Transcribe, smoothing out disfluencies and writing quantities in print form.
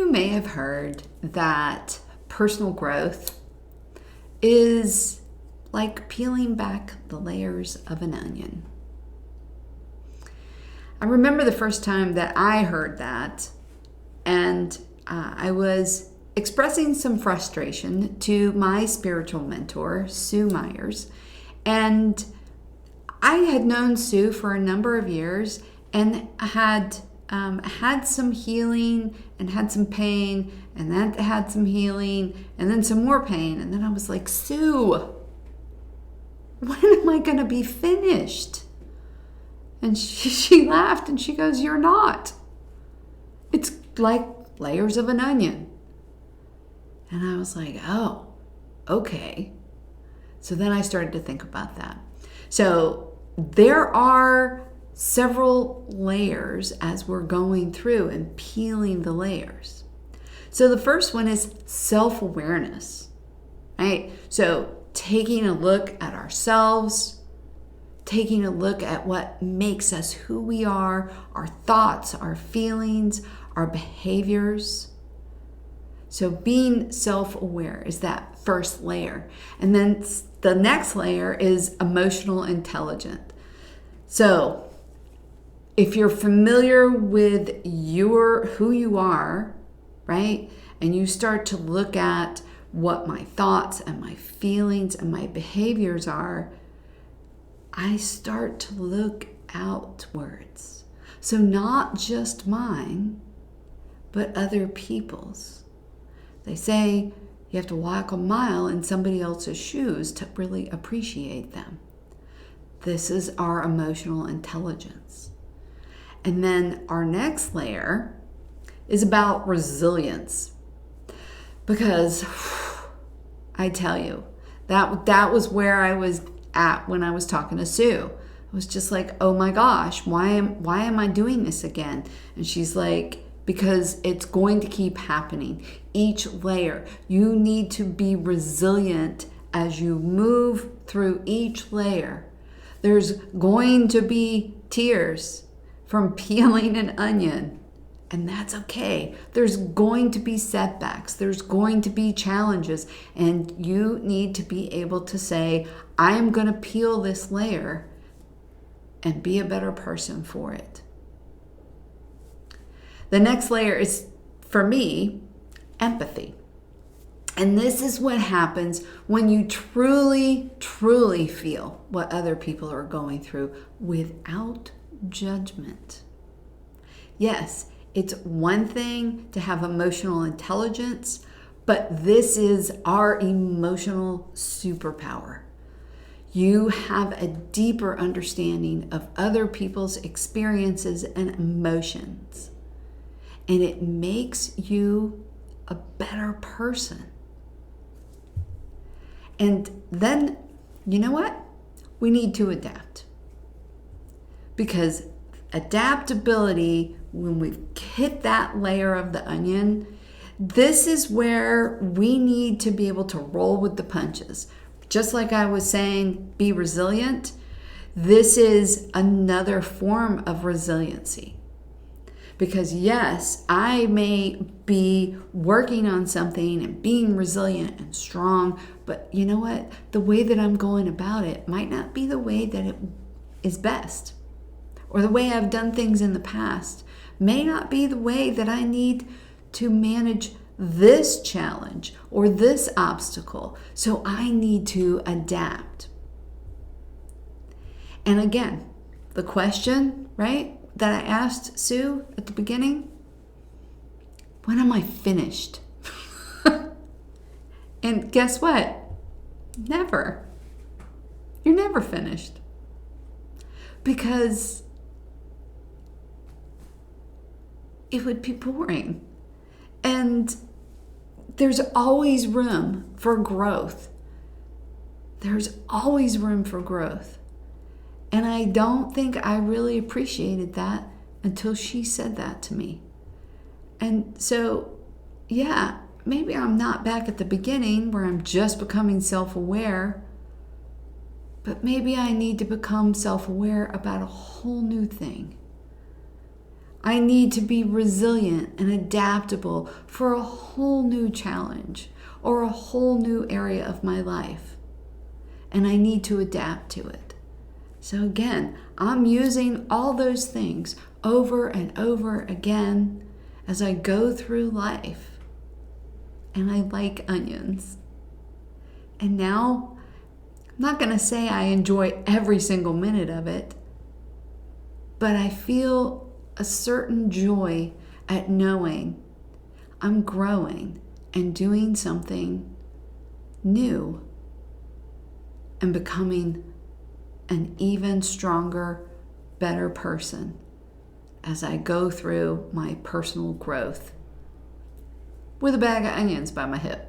You may have heard that personal growth is like peeling back the layers of an onion. I remember the first time that I heard that, and I was expressing some frustration to my spiritual mentor, Sue Myers. And I had known Sue for a number of years and had some healing and had some pain, and then had some healing and then some more pain. And then I was like, Sue, when am I going to be finished? And she laughed and she goes, you're not. It's like layers of an onion. And I was like, oh, okay. So then I started to think about that. So there are several layers as we're going through and peeling the layers. So the first one is self-awareness, right? So taking a look at ourselves, taking a look at what makes us who we are, our thoughts, our feelings, our behaviors. So being self-aware is that first layer. And then the next layer is emotional intelligence. So if you're familiar with who you are, right? And you start to look at what my thoughts and my feelings and my behaviors are, I start to look outwards. So not just mine, but other people's. They say you have to walk a mile in somebody else's shoes to really appreciate them. This is our emotional intelligence. And then our next layer is about resilience. Because I tell you, that was where I was at when I was talking to Sue. I was just like, oh my gosh, why am I doing this again? And she's like, because it's going to keep happening. Each layer, you need to be resilient as you move through each layer. There's going to be tears from peeling an onion, and that's okay. There's going to be setbacks. There's going to be challenges, and you need to be able to say, I'm going to peel this layer and be a better person for it. The next layer is, for me, empathy. And this is what happens when you truly, truly feel what other people are going through without judgment. Yes, it's one thing to have emotional intelligence, but this is our emotional superpower. You have a deeper understanding of other people's experiences and emotions, and it makes you a better person. And then, you know what? We need to adapt. Because adaptability, when we've hit that layer of the onion, this is where we need to be able to roll with the punches. Just like I was saying, be resilient. This is another form of resiliency. Because yes, I may be working on something and being resilient and strong, but you know what? The way that I'm going about it might not be the way that it is best. Or the way I've done things in the past may not be the way that I need to manage this challenge or this obstacle. So I need to adapt. And again, the question, right, that I asked Sue at the beginning, when am I finished? And guess what? Never. You're never finished. Because it would be boring. And there's always room for growth. There's always room for growth. And I don't think I really appreciated that until she said that to me. And so, yeah, maybe I'm not back at the beginning where I'm just becoming self-aware, but maybe I need to become self-aware about a whole new thing. I need to be resilient and adaptable for a whole new challenge or a whole new area of my life. And I need to adapt to it. So again, I'm using all those things over and over again as I go through life. And I like onions. And now, I'm not going to say I enjoy every single minute of it, but I feel a certain joy at knowing I'm growing and doing something new and becoming an even stronger, better person as I go through my personal growth with a bag of onions by my hip.